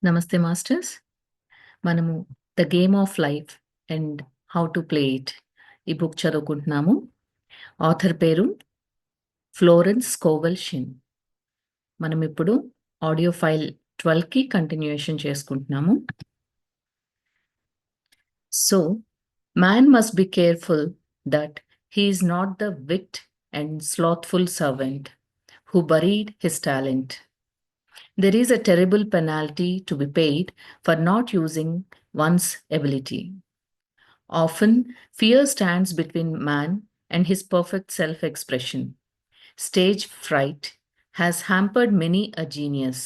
నమస్తే మాస్టర్స్. మనము 'the game of life and how to play it' ఈ book చదువుకుంటున్నాము. Author పేరు ఫ్లోరెన్స్ స్కోవెల్ షిన్. మనం ఇప్పుడు ఆడియో ఫైల్ 12కి కంటిన్యూయేషన్ చేసుకుంటున్నాము. So, man must be careful that he is not the wicked and slothful servant who buried his talent. There is a terrible penalty to be paid for not using one's ability. Often, fear stands between man and his perfect self expression. Stage fright has hampered many a genius.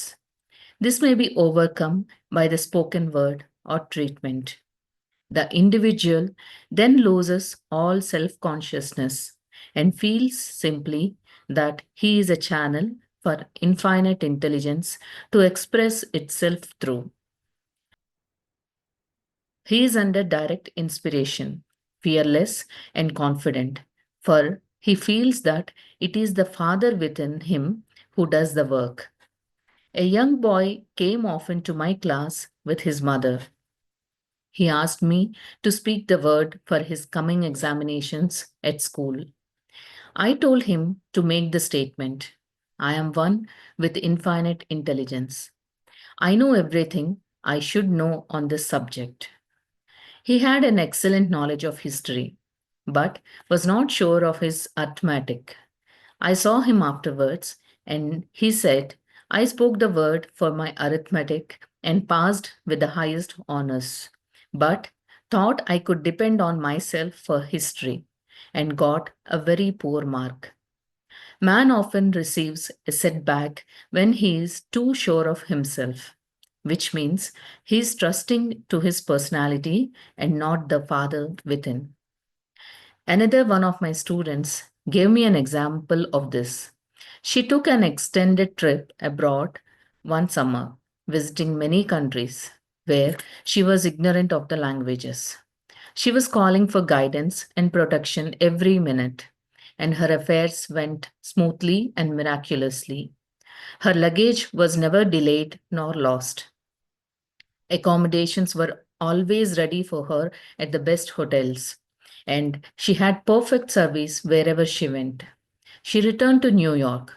This may be overcome by the spoken word or treatment. The individual then loses all self consciousness and feels simply that he is a channel for infinite intelligence to express itself through. He is under direct inspiration, fearless and confident, for he feels that it is the Father within him who does the work. A young boy came often to my class with his mother. He asked me to speak the word for his coming examinations at school. I told him to make the statement, I am one with infinite intelligence. I know everything I should know on this subject. He had an excellent knowledge of history, but was not sure of his arithmetic. I saw him afterwards, and he said, I spoke the word for my arithmetic and passed with the highest honors, but thought I could depend on myself for history, and got a very poor mark. Man often receives a setback when he is too sure of himself, which means he is trusting to his personality and not the Father within. Another one of my students gave me an example of this. She took an extended trip abroad one summer, visiting many countries where she was ignorant of the languages. She was calling for guidance and protection every minute, and her affairs went smoothly and miraculously. Her luggage was never delayed nor lost. Accommodations were always ready for her at the best hotels, and she had perfect service wherever she went. She returned to New York.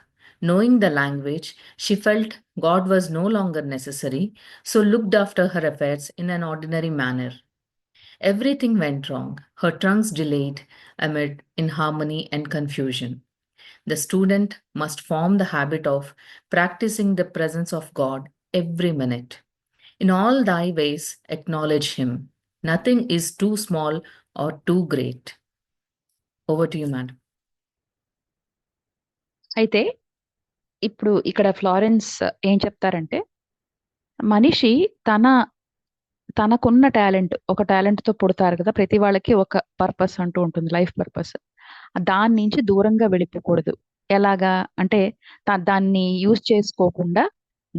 Knowing the language, she felt God was no longer necessary, so looked after her affairs in an ordinary manner. Everything went wrong. Her trunks delayed amid inharmony and confusion. The student must form the habit of practicing the presence of God every minute. In all thy ways, acknowledge him. Nothing is too small or too great. Over to you, madam. అయితే ఇప్పుడు ఇక్కడ Florence ఏం చెప్తారంటే మనిషి తనకున్న talent ఒక talent తో పుడతారు కదా, ప్రతి వాళ్ళకి ఒక పర్పస్ అంటూ ఉంటుంది, లైఫ్ పర్పస్. దాని నుంచి దూరంగా వెళ్ళిపోకూడదు. ఎలాగా అంటే దాన్ని యూజ్ చేసుకోకుండా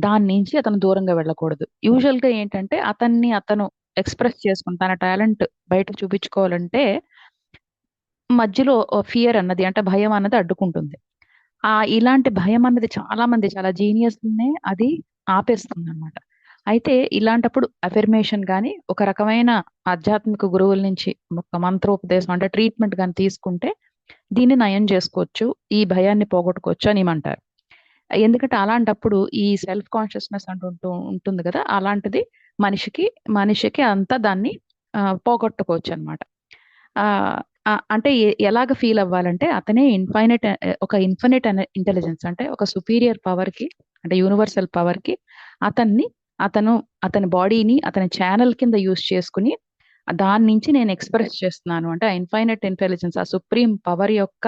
దాని నుంచి అతను దూరంగా వెళ్ళకూడదు. యూజువల్ గా ఏంటంటే అతను ఎక్స్ప్రెస్ చేసుకుని తన టాలెంట్ బయట చూపించుకోవాలంటే మధ్యలో ఫియర్ అన్నది, అంటే భయం అన్నది అడ్డుకుంటుంది. ఇలాంటి భయం అన్నది చాలా జీనియస్ నే అది ఆపేస్తుంది అనమాట. అయితే ఇలాంటప్పుడు అఫర్మేషన్ గాని, ఒక రకమైన ఆధ్యాత్మిక గురువుల నుంచి ఒక మంత్రోపదేశం అంటే ట్రీట్మెంట్ గాని తీసుకుంటే దీన్ని నయం చేసుకోవచ్చు, ఈ భయాన్ని పోగొట్టుకోవచ్చు అని ఏమంటారు. ఎందుకంటే అలాంటప్పుడు ఈ సెల్ఫ్ కాన్షియస్నెస్ అంటూ ఉంటుంది కదా, అలాంటిది మనిషికి అంతా దాన్ని పోగొట్టుకోవచ్చు అనమాట. అంటే ఎలాగ ఫీల్ అవ్వాలంటే అతనే ఒక ఇన్ఫినిట్ ఇంటెలిజెన్స్, అంటే ఒక సుపీరియర్ పవర్ కి, అంటే యూనివర్సల్ పవర్ కి అతని బాడీని అతని ఛానల్ కింద యూజ్ చేసుకుని దాని నుంచి నేను ఎక్స్ప్రెస్ చేస్తున్నాను అంటే ఆ ఇన్ఫైనైట్ ఇంటెలిజెన్స్, ఆ సుప్రీం పవర్ యొక్క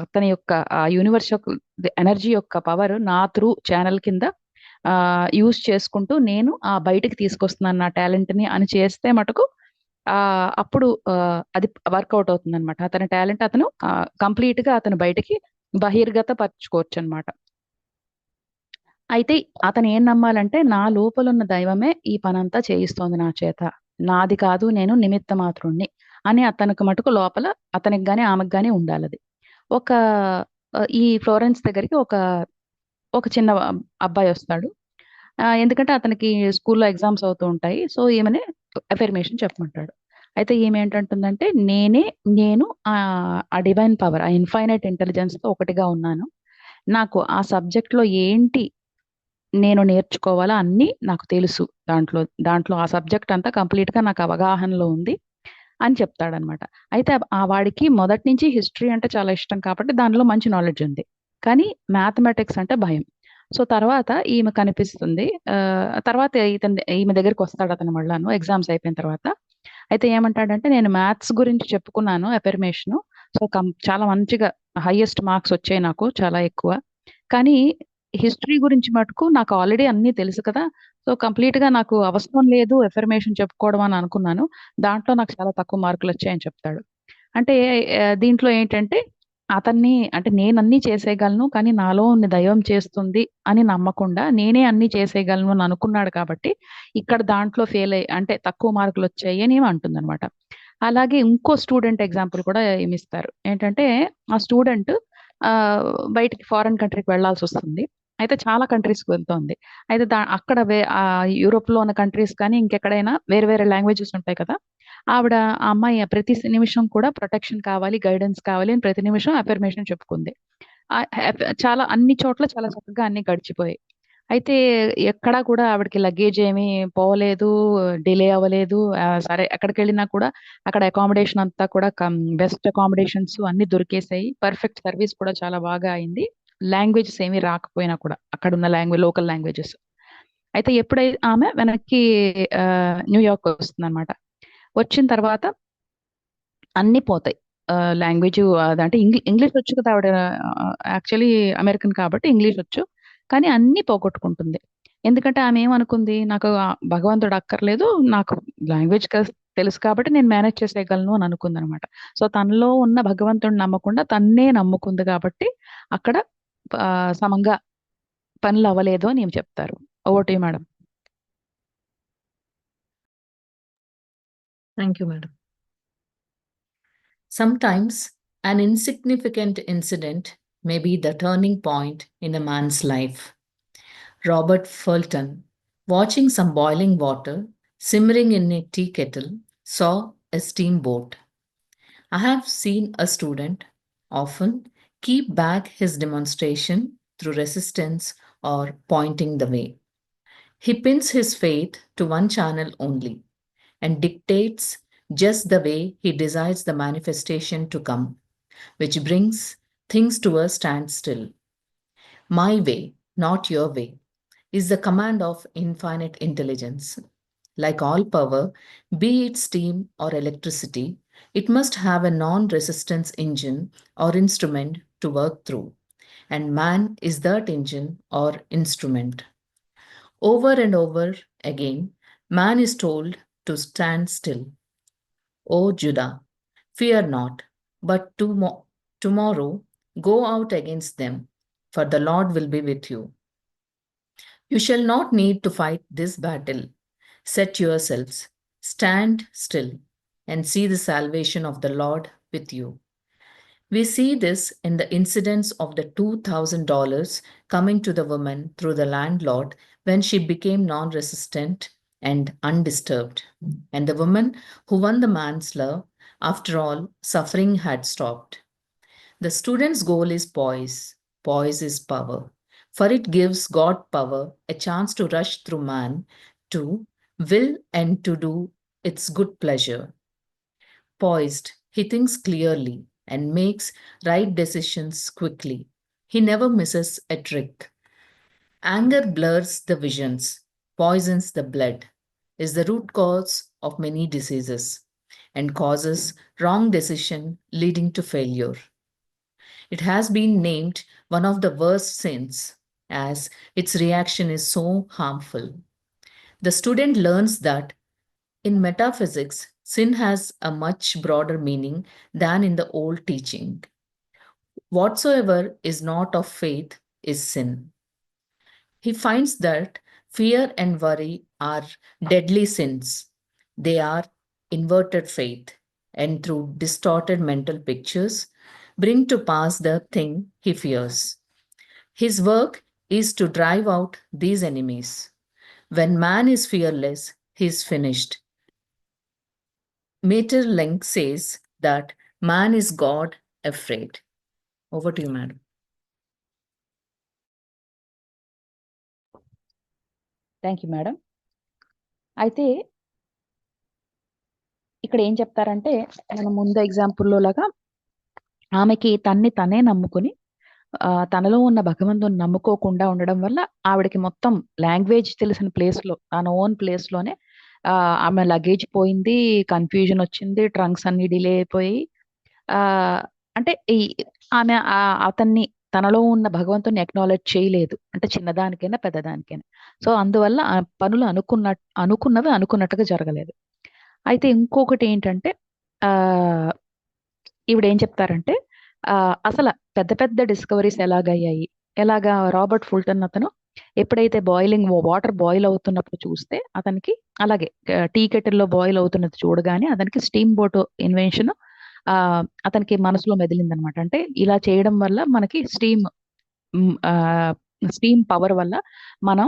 అతని యొక్క యూనివర్స్ యొక్క ఎనర్జీ యొక్క పవర్ నా త్రూ ఛానల్ కింద యూజ్ చేసుకుంటూ నేను బయటకు తీసుకొస్తున్నాను నా టాలెంట్ ని అని చేస్తే మటుకు అప్పుడు అది వర్కౌట్ అవుతుంది అనమాట. అతని టాలెంట్ అతను కంప్లీట్ గా అతను బయటకి బహిర్గత పరచుకోవచ్చు అనమాట. అయితే అతను ఏం నమ్మాలంటే నా లోపల ఉన్న దైవమే ఈ పనంతా చేయిస్తోంది నా చేత, నాది కాదు, నేను నిమిత్త మాత్రుణ్ణి అని అతనికి మటుకు లోపల అతనికి గాని ఆమెకు గాని ఉండాలి. అది ఒక ఈ ఫ్లోరెన్స్ దగ్గరికి ఒక చిన్న అబ్బాయి వస్తాడు. ఎందుకంటే అతనికి స్కూల్లో ఎగ్జామ్స్ అవుతూ ఉంటాయి. సో, ఈమెని అఫర్మేషన్ చెప్పమంటాడు. అయితే ఈమె ఏంటంటుందంటే, నేను ఆ డివైన్ పవర్, ఆ ఇన్ఫైనైట్ ఇంటెలిజెన్స్‌తో ఒకటిగా ఉన్నాను. నాకు ఆ సబ్జెక్ట్‌లో ఏంటి నేను నేర్చుకోవాలో అన్నీ నాకు తెలుసు. దాంట్లో ఆ సబ్జెక్ట్ అంతా కంప్లీట్‌గా నాకు అవగాహనలో ఉంది అని చెప్తాడనమాట. అయితే వాడికి మొదటి నుంచి హిస్టరీ అంటే చాలా ఇష్టం కాబట్టి దానిలో మంచి నాలెడ్జ్ ఉంది. కానీ మ్యాథమెటిక్స్ అంటే భయం. సో, తర్వాత ఈమె కనిపిస్తుంది. తర్వాత ఈమె దగ్గరికొస్తాడు అతను మళ్ళాను ఎగ్జామ్స్ అయిపోయిన తర్వాత. అయితే ఏమంటాడంటే, నేను మ్యాథ్స్ గురించి చెప్పుకున్నాను అఫర్మేషను. సో, చాలా మంచిగా హైయెస్ట్ మార్క్స్ వచ్చాయి నాకు చాలా ఎక్కువ. కానీ హిస్టరీ గురించి మటుకు నాకు ఆల్రెడీ అన్నీ తెలుసు కదా! సో, కంప్లీట్‌గా నాకు అవసరం లేదు అఫర్మేషన్ చెప్పుకోవడం అని అనుకున్నాను. దాంట్లో నాకు చాలా తక్కువ మార్కులొచ్చాయని చెప్తాడు. అంటే దీంట్లో ఏంటంటే అంటే నేనన్నీ చేసేయగలను. కానీ నాలో ఉన్న దైవం చేస్తుంది అని నమ్మకుండా నేనే అన్నీ చేసేయగలను అని అనుకున్నాడు కాబట్టి ఇక్కడ దాంట్లో అంటే తక్కువ మార్కులొచ్చాయి అని ఈమె అంటుందనమాట. అలాగే ఇంకో స్టూడెంట్ ఎగ్జాంపుల్ కూడా ఈమిస్తారు. ఏంటంటే ఆ స్టూడెంట్ ఆహ్, బయటికి ఫారిన్ కంట్రీకి వెళ్ళాల్సొస్తుంది. అయితే చాలా కంట్రీస్‌కి వెళ్తోంది. అయితే అక్కడ యూరోప్‌లో ఉన్న కంట్రీస్ కానీ ఇంకెక్కడైనా వేరే వేరే లాంగ్వేజెస్ ఉంటాయి కదా! ఆ అమ్మాయి ప్రతి నిమిషం కూడా ప్రొటెక్షన్ కావాలి, గైడెన్స్ కావాలి అని ప్రతి నిమిషం అఫర్మేషన్ చెప్పుకుంది. చాలా అన్ని చోట్ల చాలా చక్కగా అన్నీ గడిచిపోయాయి. అయితే ఎక్కడా కూడా ఆవిడకి లగేజ్ ఏమీ పోలేదు, డిలే అవ్వలేదు. సరే ఎక్కడికెళ్ళినా కూడా అక్కడ అకామిడేషన్ అంతా కూడా బెస్ట్ అకామిడేషన్స్ అన్నీ దొరికేసాయి. పర్ఫెక్ట్ సర్విస్ కూడా చాలా బాగా అయింది. లాంగ్వేజెస్ ఏమీ రాకపోయినా కూడా అక్కడున్న లోకల్ లాంగ్వేజెస్. అయితే ఆమె వెనక్కి న్యూయార్క్ వస్తుందనమాట. వచ్చిన తర్వాత అన్నీ పోతాయి. లాంగ్వేజు అదంటే ఇంగ్లీష్ వచ్చు కదా! ఆవిడ యాక్చువల్లీ అమెరికన్ కాబట్టి ఇంగ్లీష్ వచ్చు. కానీ అన్నీ పోగొట్టుకుంటుంది. ఎందుకంటే ఆమె ఏమనుకుంది, నాకు భగవంతుడు అక్కర్లేదు. నాకు లాంగ్వేజ్ తెలుసు కాబట్టి నేను మేనేజ్ చేసేయగలను అని అనుకుందనమాట. సో, తనలో ఉన్న భగవంతుడిని నమ్మకుండా తన్నే నమ్ముకుంది కాబట్టి అక్కడ సమంగా పనులవ్వలేదు అని ఈమె చెప్తారు. Over to you madam. Thank you, madam. Sometimes an insignificant incident may be the turning point in a man's life. Robert Fulton, watching some boiling water simmering in a tea kettle, saw a steamboat. I have seen a student often keep back his demonstration through resistance or pointing the way. He pins his faith to one channel only and dictates just the way he desires the manifestation to come, which brings things to a standstill. My way, not your way, is the command of infinite intelligence. Like all power, be it steam or electricity, it must have a non resistance engine or instrument to work through, and man is that engine or instrument. Over and over again, man is told to stand still. O Judah, fear not, but tomorrow go out against them, for the Lord will be with you. You shall not need to fight this battle. Set yourselves, stand still, and see the salvation of the Lord with you. We see this in the incidents of the $2,000 coming to the woman through the landlord when she became non resistant and undisturbed. And the woman who won the man's love, after all, suffering had stopped. The student's goal is poise. Poise is power, for it gives God power a chance to rush through man to will and to do its good pleasure. Poised, he thinks clearly and makes right decisions quickly. He never misses a trick. Anger blurs the visions, poisons the blood, is the root cause of many diseases, and causes wrong decision leading to failure. It has been named one of the worst sins as its reaction is so harmful. The student learns that in metaphysics, sin has a much broader meaning than in the old teaching. Whatsoever is not of faith is sin. He finds that fear and worry are deadly sins. They are inverted faith, and through distorted mental pictures, bring to pass the thing he fears. His work is to drive out these enemies. When man is fearless, he is finished. Maeterlinck says that man is God afraid. Over to you, madam. Thank you madam. అయితే ఇక్కడ ఏం చెప్తారంటే, మనం ముందు ఎగ్జాంపుల్లో లాగా ఆమెకి తన్ని తనే నమ్ముకుని తనలో ఉన్న భగవంతుని నమ్ముకోకుండా ఉండడం వల్ల ఆవిడకి మొత్తం లాంగ్వేజ్ తెలిసిన ప్లేస్లో, తన ఓన్ ప్లేస్లోనే ఆమె లగేజ్ పోయింది, కన్ఫ్యూజన్ వచ్చింది, ట్రంక్స్ అన్ని డిలే అయిపోయి అంటే ఆమె అతన్ని తనలో ఉన్న భగవంతుని అక్నాలెడ్జ్ చేయలేదు, అంటే చిన్నదానికైనా పెద్దదానికైనా. సో అందువల్ల ఆ పనులు అనుకున్నవి అనుకున్నట్టుగా జరగలేదు. అయితే ఇంకొకటి ఏంటంటే ఈవిడ ఏం చెప్తారంటే అసలు పెద్ద పెద్ద డిస్కవరీస్ ఎలాగయ్యాయి, ఎలాగా రాబర్ట్ ఫుల్టన్ అతను ఎప్పుడైతే వాటర్ బాయిల్ అవుతున్నప్పుడు చూస్తే అతనికి, అలాగే టీ కెటిల్లో బాయిల్ అవుతున్నది చూడగానే అతనికి స్టీమ్ బోట్ ఇన్వెన్షన్ అతనికి మనసులో మెదిలిందనమాట. అంటే ఇలా చేయడం వల్ల మనకి స్టీమ్ పవర్ వల్ల మనం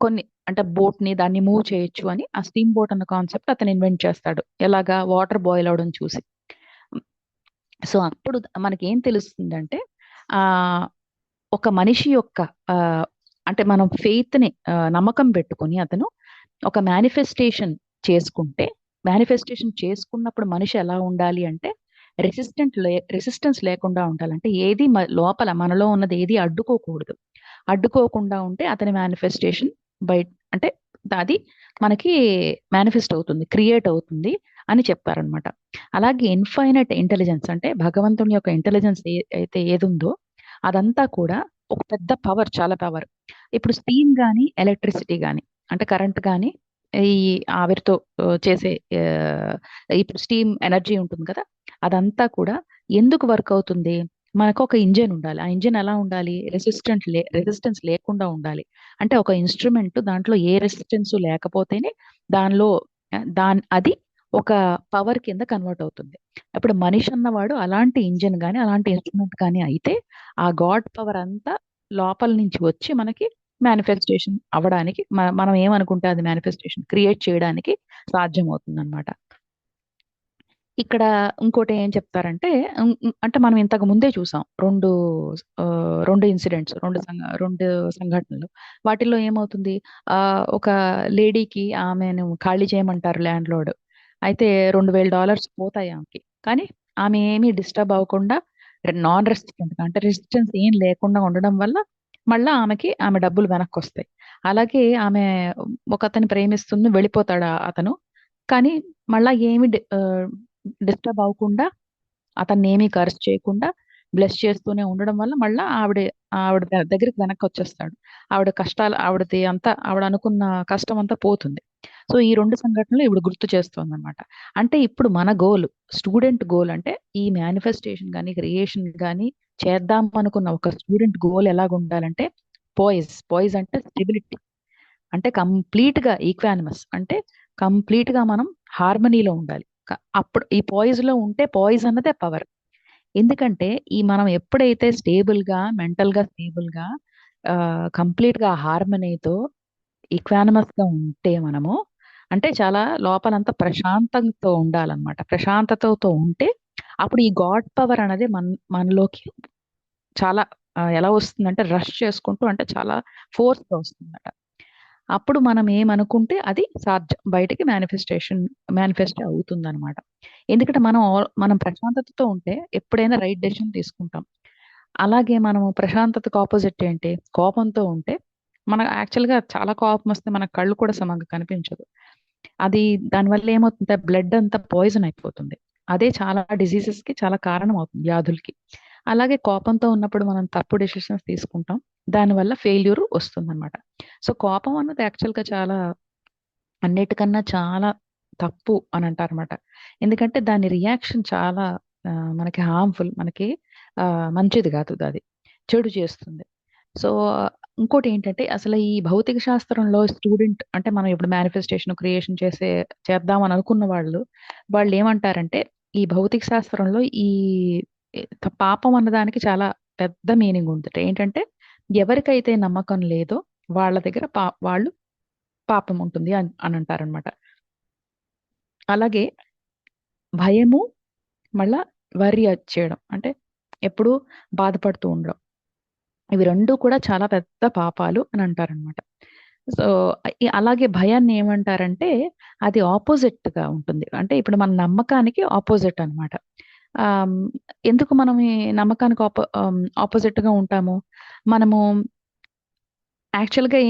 కొన్ని అంటే బోట్ ని దాన్ని మూవ్ చేయొచ్చు అని ఆ స్టీమ్ బోట్ అన్న కాన్సెప్ట్ అతను ఇన్వెంట్ చేస్తాడు, ఎలాగా వాటర్ బాయిల్ అవడం చూసి. సో అప్పుడు మనకి ఏం తెలుస్తుందంటే ఆ ఒక మనిషి యొక్క అంటే మనం ఫెయిత్ ని నమ్మకం పెట్టుకొని అతను ఒక మేనిఫెస్టేషన్ చేసుకున్నప్పుడు మనిషి ఎలా ఉండాలి అంటే రెసిస్టెన్స్ లేకుండా ఉండాలంటే ఏది లోపల మనలో ఉన్నది ఏది అడ్డుకోకుండా ఉంటే అతని మేనిఫెస్టేషన్ అంటే అది మనకి మేనిఫెస్ట్ అవుతుంది, క్రియేట్ అవుతుంది అని చెప్తారనమాట. అలాగే ఇన్ఫైనైట్ ఇంటెలిజెన్స్ అంటే భగవంతుని యొక్క ఇంటెలిజెన్స్ అయితే ఏదుందో అదంతా కూడా ఒక పెద్ద పవర్, చాలా పవర్. ఇప్పుడు స్టీమ్ కానీ ఎలక్ట్రిసిటీ కానీ అంటే కరెంట్ కానీ ఈ ఆవిరితో చేసే ఇప్పుడు స్టీమ్ ఎనర్జీ ఉంటుంది కదా, అదంతా కూడా ఎందుకు వర్క్ అవుతుంది? మనకు ఒక ఇంజిన్ ఉండాలి. ఆ ఇంజిన్ ఎలా ఉండాలి? రెసిస్టెన్స్ లేకుండా ఉండాలి. అంటే ఒక ఇన్స్ట్రుమెంట్ దాంట్లో ఏ రెసిస్టెన్స్ లేకపోతేనే దానిలో అది ఒక పవర్ కింద కన్వర్ట్ అవుతుంది. అప్పుడు మనిషి అన్నవాడు అలాంటి ఇంజిన్ కానీ అలాంటి ఇన్స్ట్రుమెంట్ కానీ అయితే ఆ గాడ్ పవర్ అంతా లోపల నుంచి వచ్చి మనకి మేనిఫెస్టేషన్ అవ్వడానికి, మనం ఏమనుకుంటే అది మేనిఫెస్టేషన్ క్రియేట్ చేయడానికి సాధ్యం అవుతుంది అనమాట. ఇక్కడ ఇంకోటి ఏం చెప్తారంటే అంటే మనం ఇంతకు ముందే చూసాం రెండు ఇన్సిడెంట్స్, రెండు సంఘటనలు. వాటిల్లో ఏమవుతుంది, ఒక లేడీకి ఆమెను ఖాళీ చేయమంటారు ల్యాండ్ లోడ్. అయితే $2000 పోతాయి ఆమెకి. కానీ ఆమె ఏమీ డిస్టర్బ్ అవ్వకుండా నాన్ రెసిస్టెంట్ అంటే రెసిస్టెన్స్ ఏం లేకుండా ఉండడం వల్ల మళ్ళా ఆమె డబ్బులు వెనక్కి వస్తాయి. అలాగే ఆమె ఒక అతన్ని ప్రేమిస్తుంది, వెళ్ళిపోతాడు అతను. కానీ మళ్ళా ఏమి డిస్టర్బ్ అవ్వకుండా, అతన్ని ఏమీ కర్స్ చేయకుండా బ్లెస్ చేస్తూనే ఉండడం వల్ల మళ్ళా ఆవిడ దగ్గరికి వెనక్కి వచ్చేస్తాడు. ఆవిడ అనుకున్న కష్టం అంతా పోతుంది. సో ఈ రెండు సంఘటనలు ఇప్పుడు గుర్తు చేస్తుంది అనమాట. అంటే ఇప్పుడు మన స్టూడెంట్ గోల్ అంటే ఈ మేనిఫెస్టేషన్ కానీ క్రియేషన్ కానీ చేద్దాం అనుకున్న ఒక స్టూడెంట్ గోల్ ఎలాగ ఉండాలంటే పాయిజ్ అంటే స్టెబిలిటీ, అంటే కంప్లీట్ గా ఈక్వానిమస్, అంటే కంప్లీట్ గా మనం హార్మనీలో ఉండాలి. అప్పుడు ఈ పాయిజ్ లో ఉంటే పాయిజ్ అన్నదే పవర్. ఎందుకంటే మనం ఎప్పుడైతే స్టేబుల్ గా మెంటల్ గా స్టేబుల్ గా కంప్లీట్ గా హార్మనీతో ఈక్వానిమస్ గా ఉంటే మనము, అంటే చాలా లోపలంతా ప్రశాంతంతో ఉండాలన్నమాట. ప్రశాంతతతో ఉంటే అప్పుడు ఈ గాడ్ పవర్ అనేది మనలోకి చాలా ఎలా వస్తుందంటే రష్ చేసుకుంటూ, అంటే చాలా ఫోర్స్ గా వస్తుందట. అప్పుడు మనం ఏమనుకుంటే అది బయటికి మేనిఫెస్ట్ అవుతుంది అనమాట. ఎందుకంటే మనం ప్రశాంతతతో ఉంటే ఎప్పుడైనా రైట్ డెసిషన్ తీసుకుంటాం. అలాగే మనము ప్రశాంతతకు ఆపోజిట్ ఏంటి, కోపంతో ఉంటే యాక్చువల్గా చాలా కోపం వస్తే మన కళ్ళు కూడా సమంగా కనిపించదు. అది దానివల్ల ఏమవుతుంది, బ్లడ్ అంతా పాయిజన్ అయిపోతుంది. అదే చాలా డిసీజెస్ కి చాలా కారణం అవుతుంది, వ్యాధులకి. అలాగే కోపంతో ఉన్నప్పుడు మనం తప్పు డెసిషన్స్ తీసుకుంటాం, దానివల్ల ఫెయిల్యూర్ వస్తుంది అనమాట. సో కోపం అన్నది యాక్చువల్గా చాలా అన్నిటికన్నా చాలా తప్పు అని అంటారన్నమాట. ఎందుకంటే దాని రియాక్షన్ చాలా మనకి హార్మ్ఫుల్, మనకి మంచిది కాదు, అది చెడు చేస్తుంది. సో ఇంకోటి ఏంటంటే అసలు ఈ భౌతిక శాస్త్రంలో స్టూడెంట్ అంటే మనం ఇప్పుడు మేనిఫెస్టేషన్ క్రియేషన్ చేద్దామని అనుకున్న వాళ్ళు ఏమంటారంటే ఈ భౌతిక శాస్త్రంలో ఈ పాపం అన్నదానికి చాలా పెద్ద మీనింగ్ ఉంది. ఏంటంటే ఎవరికైతే నమ్మకం లేదో వాళ్ళ దగ్గర వాళ్ళు పాపం ఉంటుంది అని అంటారనమాట. అలాగే భయము మళ్ళా వరి చేయడం అంటే ఎప్పుడు బాధపడుతూ ఉండడం, ఇవి రెండు కూడా చాలా పెద్ద పాపాలు అని అంటారనమాట. సో అలాగే భయాన్ని ఏమంటారంటే అది ఆపోజిట్ గా ఉంటుంది. అంటే ఇప్పుడు మన నమ్మకానికి ఆపోజిట్ అన్నమాట. ఆమ్, ఎందుకు మనం ఈ నమ్మకానికి ఆపోజిట్ గా ఉంటాము? మనము యాక్చువల్గా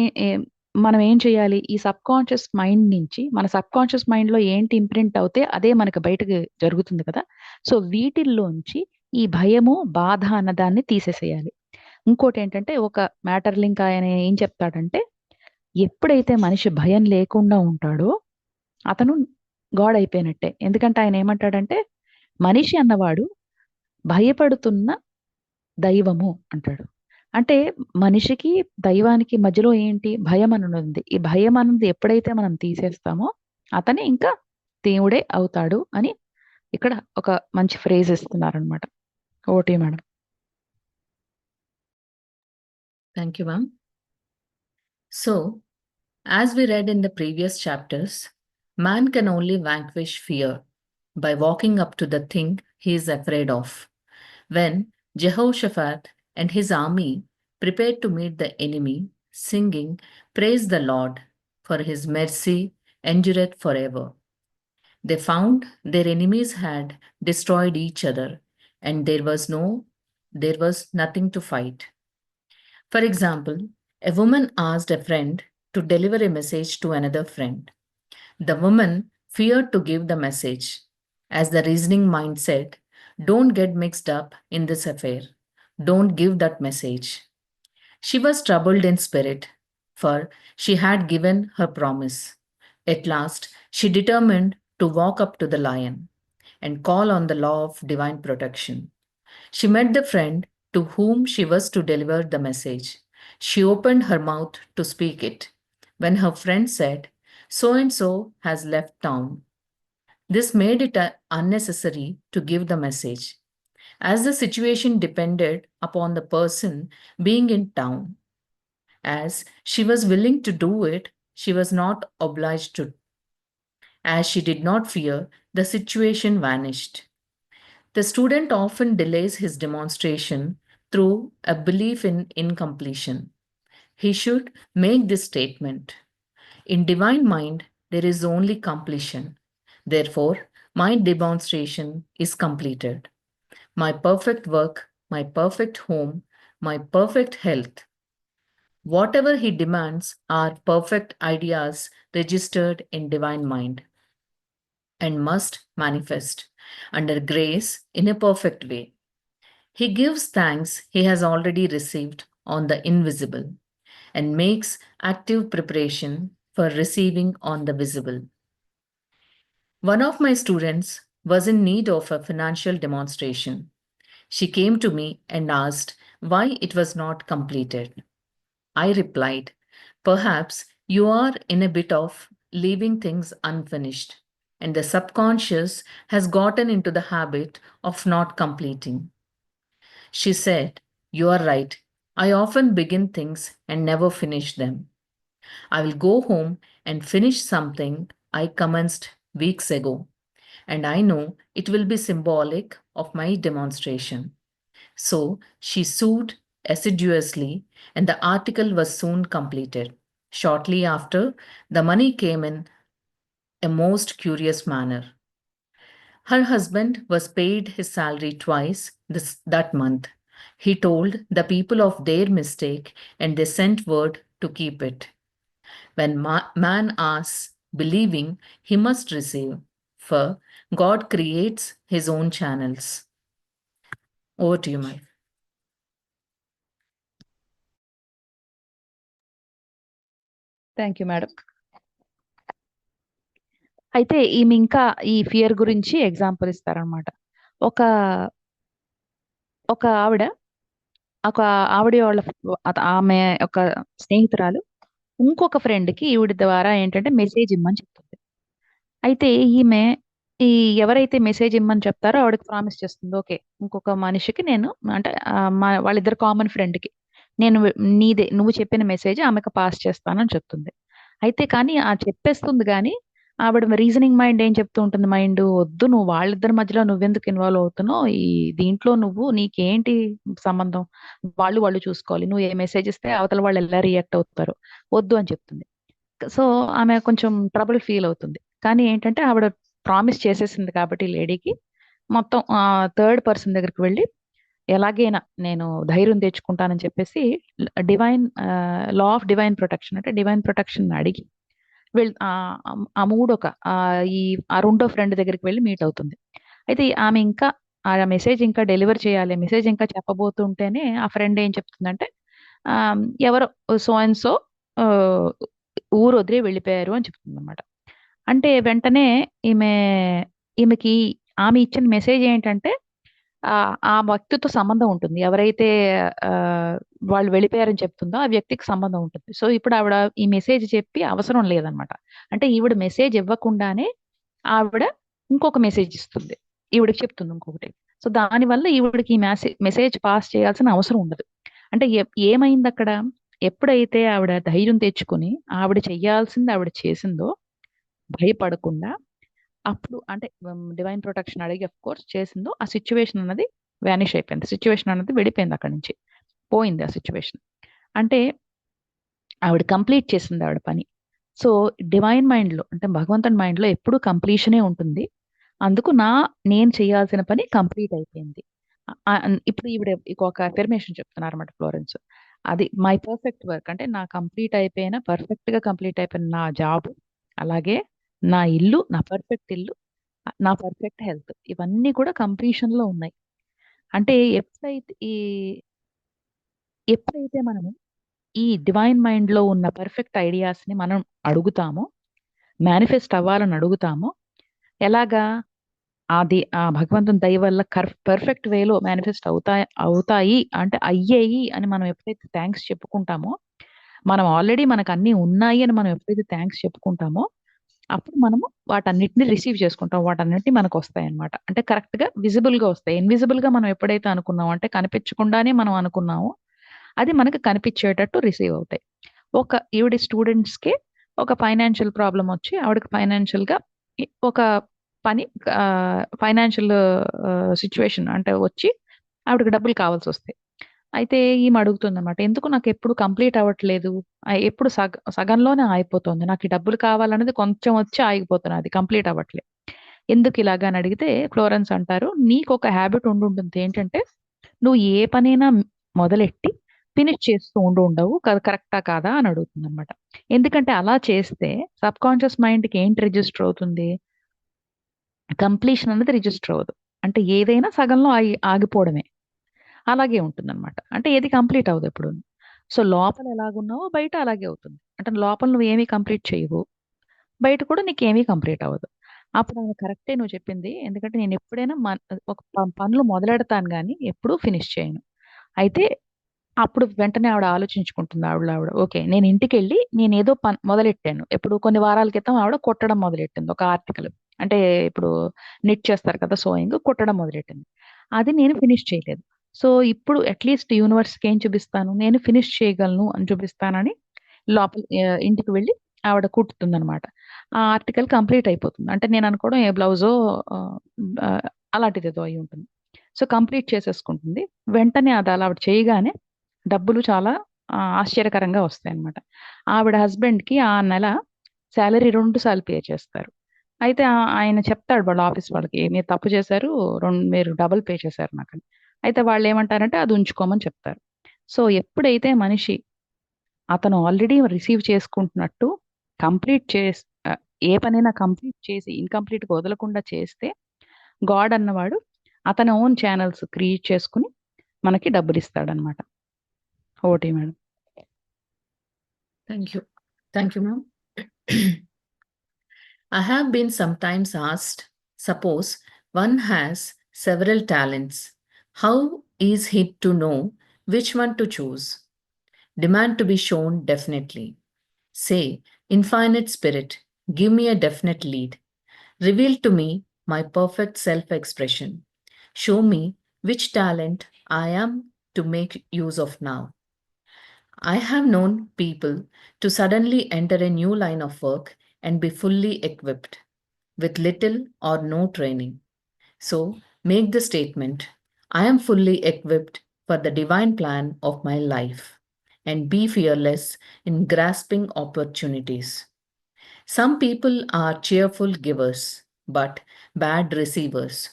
మనం ఏం చేయాలి? ఈ సబ్ కాన్షియస్ మైండ్ నుంచి మన సబ్ కాన్షియస్ మైండ్ లో ఏంటి ఇంప్రింట్ అవుతే అదే మనకి బయటకు జరుగుతుంది కదా. సో వీటిల్లోంచి ఈ భయము బాధ అన్నదాన్ని తీసేసేయాలి. ఇంకోటి ఏంటంటే ఒక మ్యాటర్ లింక్ ఆయన ఏం చెప్తాడంటే ఎప్పుడైతే మనిషి భయం లేకుండా ఉంటాడో అతను గాడ్ అయిపోయినట్టే. ఎందుకంటే ఆయన ఏమంటాడంటే మనిషి అన్నవాడు భయపడుతున్న దైవము అంటాడు. అంటే మనిషికి దైవానికి మధ్యలో ఏంటి భయం అని ఉంది. ఈ భయం అన్నది ఎప్పుడైతే మనం తీసేస్తామో అతనే ఇంకా దేవుడే అవుతాడు అని ఇక్కడ ఒక మంచి ఫ్రేజ్ ఇస్తున్నారనమాట. ఓటీ madam. Thank you, ma'am. So, as we read in the previous chapters, man can only vanquish fear by walking up to the thing he is afraid of. When Jehoshaphat and his army prepared to meet the enemy, singing, Praise the Lord, for his mercy endureth forever. They found their enemies had destroyed each other, and there was nothing to fight. For example, a woman asked a friend to deliver a message to another friend. The woman feared to give the message, as the reasoning mind said, Don't get mixed up in this affair. Don't give that message. She was troubled in spirit, for she had given her promise. At last, she determined to walk up to the lion and call on the law of divine protection. She met the friend to whom she was to deliver the message. She opened her mouth to speak it. When her friend said, So and so has left town, this made it unnecessary to give the message, as the situation depended upon the person being in town. As she was willing to do it, she was not obliged to. As she did not fear, the situation vanished. The student often delays his demonstration through a belief in incompletion. He should make this statement. In divine mind, there is only completion. Therefore, my demonstration is completed. My perfect work, my perfect home, my perfect health. Whatever he demands are perfect ideas registered in divine mind and must manifest under grace in a perfect way. He gives thanks he has already received on the invisible and makes active preparation for receiving on the visible. One of my students was in need of a financial demonstration. She came to me and asked why it was not completed. I replied, Perhaps you are in a bit of leaving things unfinished, and the subconscious has gotten into the habit of not completing. She said, You are right. I often begin things and never finish them. I will go home and finish something I commenced weeks ago, and I know it will be symbolic of my demonstration. So she sewed assiduously, and the article was soon completed. Shortly after, the money came in a most curious manner. Her husband was paid his salary twice that month. He told the people of their mistake, and they sent word to keep it. When man asks, believing, he must receive, for God creates his own channels. Over to you, Mike. Thank you madam. అయితే ఈమె ఇంకా ఈ fear గురించి example ఇస్తారనమాట. ఒక ఒక ఆవిడ వాళ్ళ ఆమె ఒక స్నేహితురాలు ఇంకొక ఫ్రెండ్ కి ఈవిడ ద్వారా ఏంటంటే మెసేజ్ ఇమ్మని చెప్తుంది. అయితే ఈమె ఎవరైతే మెసేజ్ ఇమ్మని చెప్తారో ఆవిడకి ప్రామిస్ చేస్తుంది, ఓకే ఇంకొక మనిషికి నేను అంటే వాళ్ళిద్దరు కామన్ ఫ్రెండ్ కి నేను నువ్వు చెప్పిన మెసేజ్ ఆమెకు పాస్ చేస్తానని చెప్తుంది. అయితే కానీ చెప్పేస్తుంది కానీ ఆవిడ రీజనింగ్ మైండ్ ఏం చెప్తూ ఉంటుంది, మైండ్ వద్దు నువ్వు వాళ్ళిద్దరి మధ్యలో నువ్వెందుకు ఇన్వాల్వ్ అవుతున్నావు, ఈ దీంట్లో నువ్వు నీకేంటి సంబంధం, వాళ్ళు చూసుకోవాలి, నువ్వు ఏ మెసేజ్ ఇస్తే అవతల వాళ్ళు ఎలా రియాక్ట్ అవుతారు, వద్దు అని చెప్తుంది. సో ఆమె కొంచెం ట్రబుల్ ఫీల్ అవుతుంది. కానీ ఏంటంటే ఆవిడ ప్రామిస్ చేసేసింది కాబట్టి లేడీకి, మొత్తం థర్డ్ పర్సన్ దగ్గరికి వెళ్ళి ఎలాగైనా నేను ధైర్యం తెచ్చుకుంటానని చెప్పేసి divine law of divine protection అంటే డివైన్ ప్రొటెక్షన్ అడిగి ఆ మూడొక ఆ రెండో ఫ్రెండ్ దగ్గరికి వెళ్ళి మీట్ అవుతుంది. అయితే ఆమె ఇంకా ఆ మెసేజ్ ఇంకా డెలివర్ చేయాలి, మెసేజ్ ఇంకా చెప్పబోతుంటేనే ఆ ఫ్రెండ్ ఏం చెప్తుందంటే ఆ, ఎవరో సో అండ్ సో ఊరు వదిలి వెళ్ళిపోయారు అని చెప్తుంది అనమాట. అంటే వెంటనే ఈమె ఈమెకి ఆమె ఇచ్చిన మెసేజ్ ఏంటంటే ఆ వ్యక్తితో సంబంధం ఉంటుంది, ఎవరైతే ఆ, వాళ్ళు వెళ్ళిపోయారని చెప్తుందో ఆ వ్యక్తికి సంబంధం ఉంటుంది. సో ఇప్పుడు ఆవిడ ఈ మెసేజ్ చెప్పి అవసరం లేదనమాట. అంటే ఈవిడ మెసేజ్ ఇవ్వకుండానే ఆవిడ ఇంకొక మెసేజ్ ఇస్తుంది, ఈవిడకి చెప్తుంది ఇంకొకటి. సో దానివల్ల ఈవిడకి ఈ మెసేజ్ పాస్ చేయాల్సిన అవసరం ఉండదు. అంటే ఏమైంది అక్కడ, ఎప్పుడైతే ఆవిడ ధైర్యం తెచ్చుకుని ఆవిడ చెయ్యాల్సింది ఆవిడ చేసిందో భయపడకుండా, అప్పుడు అంటే డివైన్ ప్రొటెక్షన్ అడిగి అఫ్ కోర్స్ చేసిందో ఆ సిచ్యువేషన్ అన్నది వ్యానిష్ అయిపోయింది, సిచ్యువేషన్ అన్నది వెళ్ళిపోయింది, అక్కడి నుంచి పోయింది ఆ సిచ్యువేషన్. అంటే ఆవిడ కంప్లీట్ చేసింది ఆవిడ పని. సో డివైన్ మైండ్ లో అంటే భగవంతుని మైండ్ లో ఎప్పుడు కంప్లీషనే ఉంటుంది. అందుకు నేను చేయాల్సిన పని కంప్లీట్ అయిపోయింది. ఇప్పుడు ఈవిడ ఒక అఫర్మేషన్ చెప్తున్నారు అనమాట ఫ్లోరెన్స్. అది మై పర్ఫెక్ట్ వర్క్ అంటే నా కంప్లీట్ అయిపోయిన పర్ఫెక్ట్ గా కంప్లీట్ అయిపోయిన నా జాబ్, అలాగే నా ఇల్లు, నా పర్ఫెక్ట్ ఇల్లు, నా పర్ఫెక్ట్ హెల్త్, ఇవన్నీ కూడా కంప్లీషన్ లో ఉన్నాయి. అంటే ఎప్పుడైతే మనము ఈ డివైన్ మైండ్ లో ఉన్న పర్ఫెక్ట్ ఐడియాస్ ని మనం అడుగుతామో, మేనిఫెస్ట్ అవ్వాలని అడుగుతామో, ఎలాగా ఆ భగవంతుని దయ వల్ల పర్ఫెక్ట్ వేలో మేనిఫెస్ట్ అవుతాయి అంటే అయ్యేయి అని మనం ఎప్పుడైతే థ్యాంక్స్ చెప్పుకుంటామో, మనం ఆల్రెడీ మనకు అన్ని ఉన్నాయి అని మనం ఎప్పుడైతే థ్యాంక్స్ చెప్పుకుంటామో, అప్పుడు మనము వాటన్నిటిని రిసీవ్ చేసుకుంటాం, వాటన్నిటిని మనకు వస్తాయి అనమాట. అంటే కరెక్ట్ గా విజిబుల్ గా వస్తాయి. ఇన్విజిబుల్ గా మనం ఎప్పుడైతే అనుకున్నామో, అంటే కనిపించకుండానే మనం అనుకున్నామో అది మనకు కనిపించేటట్టు రిసీవ్ అవుతాయి. ఈవిడ స్టూడెంట్స్ కి ఒక ఫైనాన్షియల్ ప్రాబ్లం వచ్చి ఆవిడకి ఫైనాన్షియల్ గా ఒక పని ఫైనాన్షియల్ సిచ్యువేషన్ అంటే వచ్చి ఆవిడకి డబ్బులు కావాల్సి వస్తాయి. అయితే ఈమె అడుగుతుంది అనమాట, ఎందుకు నాకు ఎప్పుడు కంప్లీట్ అవ్వట్లేదు, ఎప్పుడు సగంలోనే ఆగిపోతుంది, నాకు ఈ డబ్బులు కావాలనేది కొంచెం వచ్చి ఆగిపోతున్నది, కంప్లీట్ అవ్వట్లేదు, ఎందుకు ఇలాగా అని అడిగితే ఫ్లోరెన్స్ అంటారు, నీకు ఒక హ్యాబిట్ ఉంటుంది ఏంటంటే నువ్వు ఏ పనైనా మొదలెట్టి ఫినిష్ చేస్తూ ఉండవు, కరెక్టా కాదా అని అడుగుతుంది అనమాట. ఎందుకంటే అలా చేస్తే సబ్ కాన్షియస్ మైండ్ కి ఏంటి రిజిస్టర్ అవుతుంది, కంప్లీషన్ అనేది రిజిస్టర్ అవ్వదు. అంటే ఏదైనా సగంలో ఆగిపోవడమే, అలాగే ఉంటుందన్నమాట. అంటే ఏది కంప్లీట్ అవ్వదు ఎప్పుడు. సో లోపల ఎలాగున్నావో బయట అలాగే అవుతుంది. అంటే లోపల నువ్వు ఏమీ కంప్లీట్ చేయవు, బయట కూడా నీకు ఏమీ కంప్లీట్ అవ్వదు. అప్పుడు ఆమె కరెక్టే నువ్వు చెప్పింది, ఎందుకంటే నేను ఎప్పుడైనా ఒక పనులు మొదలెడతాను కానీ ఎప్పుడూ ఫినిష్ చేయను. అయితే అప్పుడు వెంటనే ఆవిడ ఆలోచించుకుంటుంది, ఆవిడ ఓకే నేను ఇంటికి వెళ్ళి నేను ఏదో పని మొదలెట్టాను, ఎప్పుడు కొన్ని వారాల క్రితం ఆవిడ కుట్టడం మొదలెట్టింది, ఒక ఆర్టికల్ అంటే ఇప్పుడు నిట్ చేస్తారు కదా సోయింగ్, కుట్టడం మొదలెట్టింది, అది నేను ఫినిష్ చేయలేదు. సో ఇప్పుడు అట్లీస్ట్ యూనివర్స్కి ఏం చూపిస్తాను, నేను ఫినిష్ చేయగలను అని చూపిస్తానని లోపల ఇంటికి వెళ్ళి ఆవిడ కుట్టుతుంది అనమాట. ఆ ఆర్టికల్ కంప్లీట్ అయిపోతుంది. అంటే నేను అనుకోవడం ఏ బ్లౌజో అలాంటిది ఏదో అయి ఉంటుంది. సో కంప్లీట్ చేసేసుకుంటుంది. వెంటనే అది అలా ఆవిడ చేయగానే డబ్బులు చాలా ఆశ్చర్యకరంగా వస్తాయి అనమాట. ఆవిడ హస్బెండ్ కి ఆ నెల శాలరీ 2 సార్లు పే చేస్తారు. అయితే ఆయన చెప్తాడు వాళ్ళ ఆఫీస్ వాళ్ళకి, మీరు తప్పు చేశారు, మీరు డబుల్ పే చేశారు నాకు అని. అయితే వాళ్ళు ఏమంటారంటే అది ఉంచుకోమని చెప్తారు. సో ఎప్పుడైతే మనిషి అతను ఆల్రెడీ రిసీవ్ చేసుకుంటున్నట్టు కంప్లీట్ చేసి ఏ పనైనా కంప్లీట్ చేసి ఇన్కంప్లీట్ గా వదలకుండా చేస్తే, గాడ్ అన్నవాడు అతని ఓన్ ఛానల్స్ క్రియేట్ చేసుకుని మనకి డబ్బులు ఇస్తాడనమాట. ఓటీ madam. Thank you. Thank you, ma'am. I have been sometimes asked, suppose one has several talents, how is he to know which one to choose? Demand to be shown definitely. Say, Infinite Spirit, give me a definite lead. Reveal to me my perfect self-expression. Show me which talent I am to make use of now. I have known people to suddenly enter a new line of work and be fully equipped with little or no training. So make the statement, I am fully equipped for the divine plan of my life, and be fearless in grasping opportunities. Some people are cheerful givers, but bad receivers.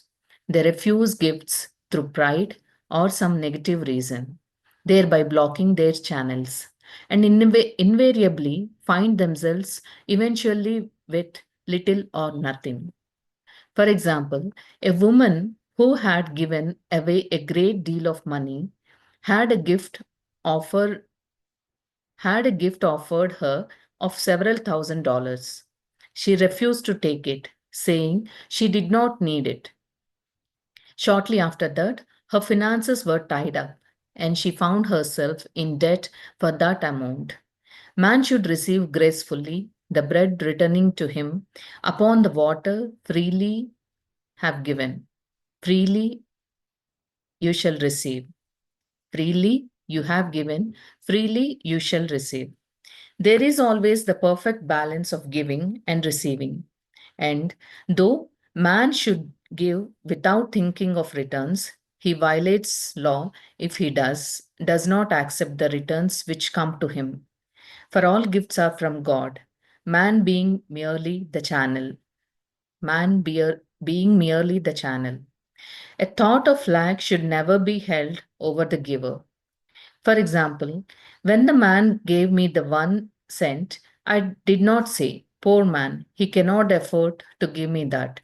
They refuse gifts through pride or some negative reason, thereby blocking their channels, and invariably find themselves eventually with little or nothing. For example, a woman who had given away a great deal of money had a gift offer had a gift offered her of several $1,000s. She refused to take it, saying she did not need it. Shortly after that, her finances were tied up, and she found herself in debt for that amount. Man should receive gracefully the bread returning to him upon the water freely have given. Freely you shall receive. Freely you have given, freely you shall receive. There is always the perfect balance of giving and receiving. And though man should give without thinking of returns, he violates law if he does not accept the returns which come to him. For all gifts are from God, man being merely the channel. Being merely the channel. A thought of lack should never be held over the giver. For example, when the man gave me the 1 cent, I did not say, poor man, he cannot afford to give me that.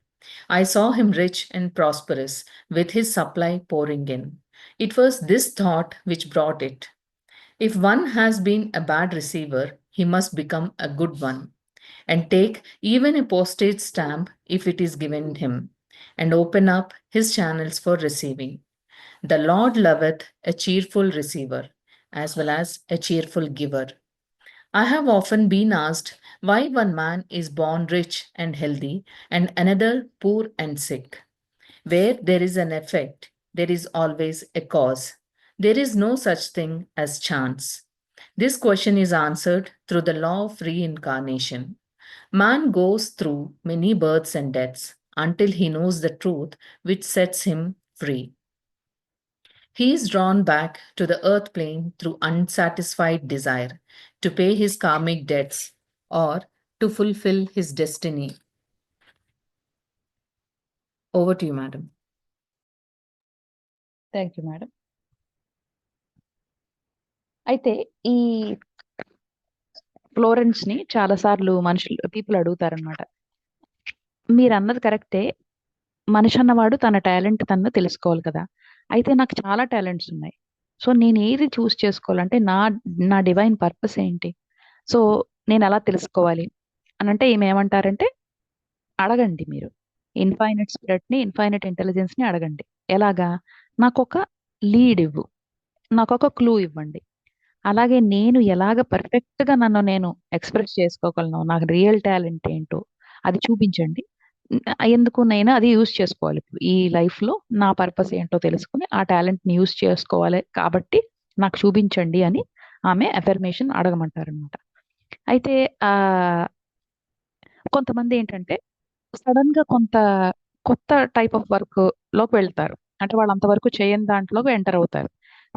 I saw him rich and prosperous, with his supply pouring in. It was this thought which brought it. If one has been a bad receiver, he must become a good one, and take even a postage stamp if it is given him, and open up his channels for receiving. The Lord loveth a cheerful receiver as well as a cheerful giver. I have often been asked why one man is born rich and healthy and another poor and sick. Where there is an effect, there is always a cause. There is no such thing as chance. This question is answered through the law of reincarnation. Man goes through many births and deaths until he knows the truth which sets him free. He is drawn back to the earth plane through unsatisfied desire to pay his karmic debts or to fulfill his destiny. Over to you, madam. Thank you madam. అయితే ఈ Florence ని చాలా సార్లు people అడుగుతారనమాట. మీరు అన్నది కరెక్టే, మనిషి అన్నవాడు తన టాలెంట్ తను తెలుసుకోవాలి కదా. అయితే నాకు చాలా టాలెంట్స్ ఉన్నాయి, సో నేను ఏది చూస్ చేసుకోవాలంటే నా నా డివైన్ పర్పస్ ఏంటి, సో నేను ఎలా తెలుసుకోవాలి అని అంటే ఈమె ఏమంటారంటే, అడగండి మీరు ఇన్ఫైనైట్ స్పిరిట్ ని, ఇన్ఫైనైట్ ఇంటెలిజెన్స్ ని అడగండి. ఎలాగా, నాకు ఒక లీడ్ ఇవ్వు, నాకు ఒక క్లూ ఇవ్వండి, అలాగే నేను ఎలాగ పర్ఫెక్ట్ గా నన్ను నేను ఎక్స్ప్రెస్ చేసుకోగలను, నాకు రియల్ టాలెంట్ ఏంటో అది చూపించండి. ఎందుకు నేను అది యూజ్ చేసుకోవాలి, ఇప్పుడు ఈ లైఫ్ లో నా పర్పస్ ఏంటో తెలుసుకుని ఆ టాలెంట్ ని యూజ్ చేసుకోవాలి కాబట్టి నాకు చూపించండి అని ఆమె అఫర్మేషన్ అడగమంటారు అనమాట. అయితే ఆ కొంతమంది ఏంటంటే సడన్ గా కొంత కొత్త టైప్ ఆఫ్ వర్క్ లోకి వెళ్తారు, అంటే వాళ్ళు అంతవరకు చేయని దాంట్లోకి ఎంటర్ అవుతారు.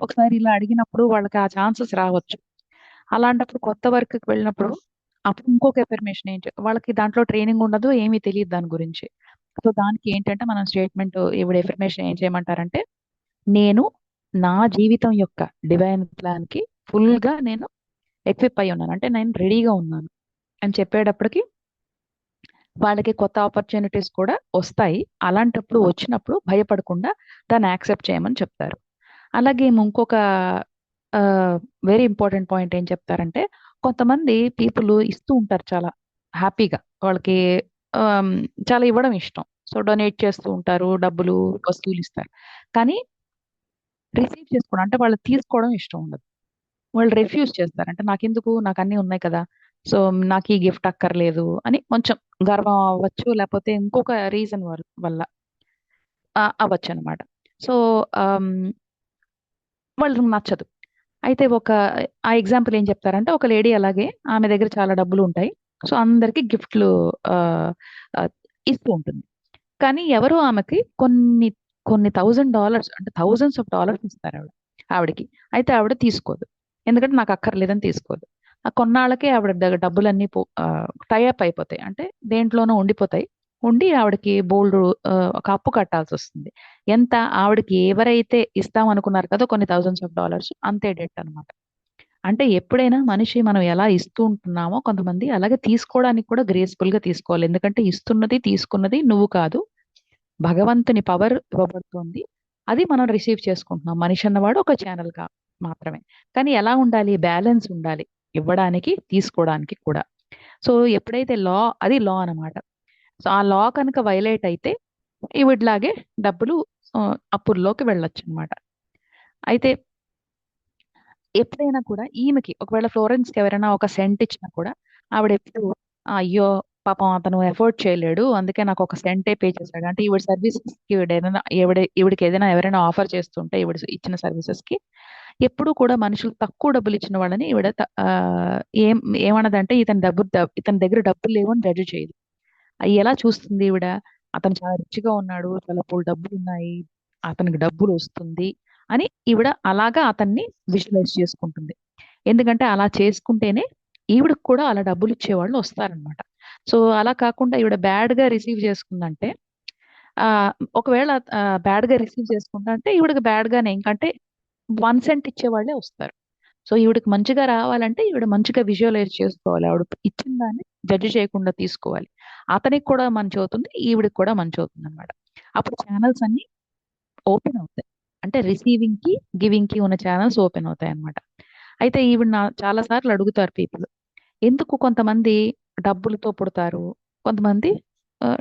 ఒకసారి ఇలా అడిగినప్పుడు వాళ్ళకి ఆ ఛాన్సెస్ రావచ్చు. అలాంటప్పుడు కొత్త వర్క్ కి వెళ్ళినప్పుడు అప్పుడు ఇంకొక ఎఫర్మేషన్ ఏంటి, వాళ్ళకి దాంట్లో ట్రైనింగ్ ఉండదు, ఏమీ తెలియదు దాని గురించి. సో దానికి ఏంటంటే మనం స్టేట్మెంట్ ఇప్పుడు ఎఫర్మేషన్ ఏం చేయమంటారంటే, నేను నా జీవితం యొక్క డివైన్ ప్లాన్ కి ఫుల్ గా నేను ఎక్విప్ అయి ఉన్నాను, అంటే నేను రెడీగా ఉన్నాను అని చెప్పేటప్పటికి వాళ్ళకి కొత్త ఆపర్చునిటీస్ కూడా వస్తాయి. అలాంటప్పుడు వచ్చినప్పుడు భయపడకుండా దాన్ని యాక్సెప్ట్ చేయమని చెప్తారు. అలాగే ఇంకొక వెరీ ఇంపార్టెంట్ పాయింట్ ఏం చెప్తారంటే, కొంతమంది పీపుల్ ఇస్తూ ఉంటారు చాలా హ్యాపీగా, వాళ్ళకి చాలా ఇవ్వడం ఇష్టం, సో డొనేట్ చేస్తూ ఉంటారు, డబ్బులు వస్తువులు ఇస్తారు. కానీ రిసీవ్ చేసుకోవడం అంటే వాళ్ళు తీసుకోవడం ఇష్టం ఉండదు, వాళ్ళు రిఫ్యూజ్ చేస్తారు. అంటే నాకెందుకు, నాకు అన్నీ ఉన్నాయి కదా, సో నాకు ఈ గిఫ్ట్ అక్కర్లేదు అని కొంచెం గర్వం అవ్వచ్చు, లేకపోతే ఇంకొక రీజన్ వల్ల అవ్వచ్చు అనమాట. సో వాళ్ళకి నచ్చదు. అయితే ఆ ఎగ్జాంపుల్ ఏం చెప్తారంటే ఒక లేడీ అలాగే ఆమె దగ్గర చాలా డబ్బులు ఉంటాయి. సో అందరికి గిఫ్ట్లు ఆ, ఆ, ఇస్తూ ఉంటుంది. కానీ ఎవరు ఆమెకి కొన్ని కొన్ని $1000 అంటే థౌజండ్స్ ఆఫ్ డాలర్స్ ఇస్తారు ఆవిడకి. అయితే ఆవిడ తీసుకోదు. ఎందుకంటే నాకు అక్కర్లేదని తీసుకోదు. ఆ కొన్నాళ్ళకే ఆవిడ దగ్గర డబ్బులన్నీ టై అప్ అయిపోతాయి. అంటే దేంట్లోనో ఉండిపోతాయి. ఉండి ఆవిడకి బోల్డ్ ఒక అప్పు కట్టాల్సి వస్తుంది. ఎంత ఆవిడకి ఎవరైతే ఇస్తాం అనుకున్నారు కదా కొన్ని థౌజండ్స్ ఆఫ్ డాలర్స్ అంతే డెట్ అన్నమాట. అంటే ఎప్పుడైనా మనిషి మనం ఎలా ఇస్తూ ఉంటున్నామో కొంతమంది అలాగే తీసుకోవడానికి కూడా గ్రేస్ఫుల్ గా తీసుకోవాలి. ఎందుకంటే ఇస్తున్నది తీసుకున్నది నువ్వు కాదు, భగవంతుని పవర్ ఇవ్వబడుతుంది. అది మనం రిసీవ్ చేసుకుంటున్నాం. మనిషి అన్నవాడు ఒక ఛానల్ మాత్రమే. కానీ ఎలా ఉండాలి? బ్యాలెన్స్ ఉండాలి. ఇవ్వడానికి, తీసుకోవడానికి కూడా. సో ఎప్పుడైతే అది లా అన్నమాట. సో ఆ లా కనుక వైలేట్ అయితే ఈవిడ్లాగే డబ్బులు అప్పుల్లోకి వెళ్ళొచ్చు అన్నమాట. అయితే ఎప్పుడైనా కూడా ఈమెకి ఒకవేళ ఫ్లోరెన్స్‌కి ఎవరైనా ఒక సెంట్ ఇచ్చినా కూడా ఆవిడెప్పుడు అయ్యో! పాపం అతను ఎఫోర్డ్ చేయలేడు. అందుకే నాకు ఒక సెంటే పే చేశాడు. అంటే ఈవిడ సర్వీసెస్‌కి ఈవిడకేదైనా ఎవరైనా ఆఫర్ చేస్తుంటే ఈవిడ ఇచ్చిన సర్వీసెస్‌కి ఎప్పుడూ కూడా మనుషులు తక్కువ డబ్బులు ఇచ్చిన వాళ్ళని ఈవిడ ఏం ఏమన్నదంటే ఇతని దగ్గర డబ్బులు లేవు అని జడ్జ్ చేయదు. అయి ఎలా చూస్తుంది ఈవిడ? అతను చాలా రిచ్‌గా ఉన్నాడు. చాలా డబ్బులున్నాయి. అతనికి డబ్బులొస్తుంది అని ఈవిడ అలాగా అతన్ని విజువలైజ్ చేసుకుంటుంది. ఎందుకంటే అలా చేసుకుంటేనే ఈవిడకి కూడా అలా డబ్బులిచ్చేవాళ్ళు వస్తారనమాట. సో, అలా కాకుండా ఈవిడ బ్యాడ్‌గా రిసీవ్ చేసుకుందంటే ఒకవేళ బ్యాడ్‌గా రిసీవ్ చేసుకుందంటే ఈవిడకి బ్యాడ్‌గానే ఇంకంటే 1 సెంట్ ఇచ్చేవాళ్ళే వస్తారు. సో, ఈవిడకి మంచిగా రావాలంటే ఈవిడ మంచిగా విజువలైజ్ చేసుకోవాలి. ఆవిడ ఇచ్చిన దాన్ని జడ్జ్ చేయకుండా తీసుకోవాలి. అతనికి కూడా మంచవుతుంది. ఈవిడకి కూడా మంచవుతుందనమాట. అప్పుడు ఛానెల్స్ అన్నీ ఓపెన్ అవుతాయి. అంటే రిసీవింగ్‌కి, గివింగ్‌కి ఉన్న ఛానెల్స్ ఓపెన్ అవుతాయన్నమాట. అయితే ఈవిడ చాలా సార్లు అడుగుతారు పీపుల్. ఎందుకు కొంతమంది డబ్బులతో పుడతారు. కొంతమంది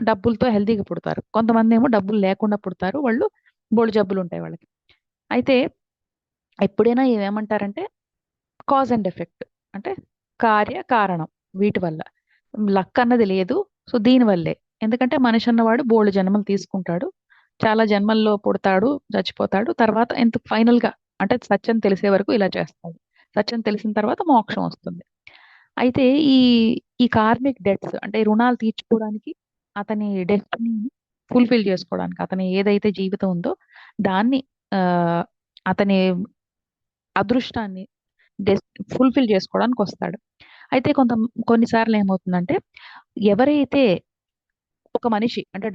డబ్బులతో హెల్తీగా పుడతారు. కొంతమందేమో డబ్బులు లేకుండా పుడతారు. వాళ్ళు బోలెడు జబ్బులుంటాయి వాళ్ళకి. అయితే ఎప్పుడైనా ఏమంటారంటే కాజ్ అండ్ ఎఫెక్ట్. అంటే కారణం వీటి వల్ల. లక్ అన్నది లేదు. సో దీనివల్లే. ఎందుకంటే మనిషి అన్నవాడు బోలెడు జన్మలు తీసుకుంటాడు. చాలా జన్మల్లో పుడతాడు, చచ్చిపోతాడు. తర్వాత ఫైనల్‌గా అంటే సత్యం తెలిసే వరకు ఇలా చేస్తాడు. సత్యం తెలిసిన తర్వాత మోక్షం వస్తుంది. అయితే ఈ ఈ కార్మిక్ డెట్స్ అంటే రుణాలు తీర్చుకోవడానికి అతని డెస్టినీని ఫుల్‌ఫిల్ చేసుకోవడానికి అతని ఏదైతే జీవితం ఉందో దాన్ని ఆహ్, అతని అదృష్టాన్ని డెస్ ఫుల్‌ఫిల్ చేసుకోవడానికి వస్తాడు. అయితే కొన్నిసార్లు ఏమవుతుందంటే ఎవరైతే ఒక మనిషి అంటే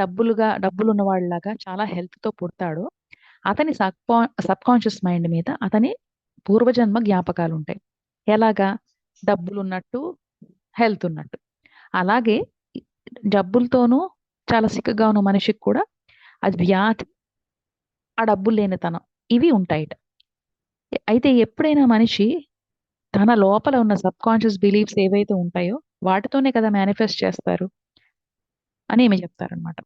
డబ్బులున్నవాడిలాగా చాలా హెల్త్‌తో పుడతాడో అతని సబ్‌కాన్షియస్ మైండ్ మీద అతని పూర్వజన్మ జ్ఞాపకాలుంటాయి. ఎలాగా? డబ్బులున్నట్టు, హెల్త్ ఉన్నట్టు. అలాగే డబ్బులతోనూ చాలా సిక్‌గా ఉన్న మనిషికి కూడా అది వ్యాధి, ఆ డబ్బులు లేనితనం ఇవి ఉంటాయట. అయితే ఎప్పుడైనా మనిషి తన లోపల ఉన్న సబ్‌కాన్షియస్ బిలీఫ్స్ ఏవైతే ఉంటాయో వాటితోనే కదా మేనిఫెస్ట్ చేస్తారు అని ఈమె చెప్తారనమాట.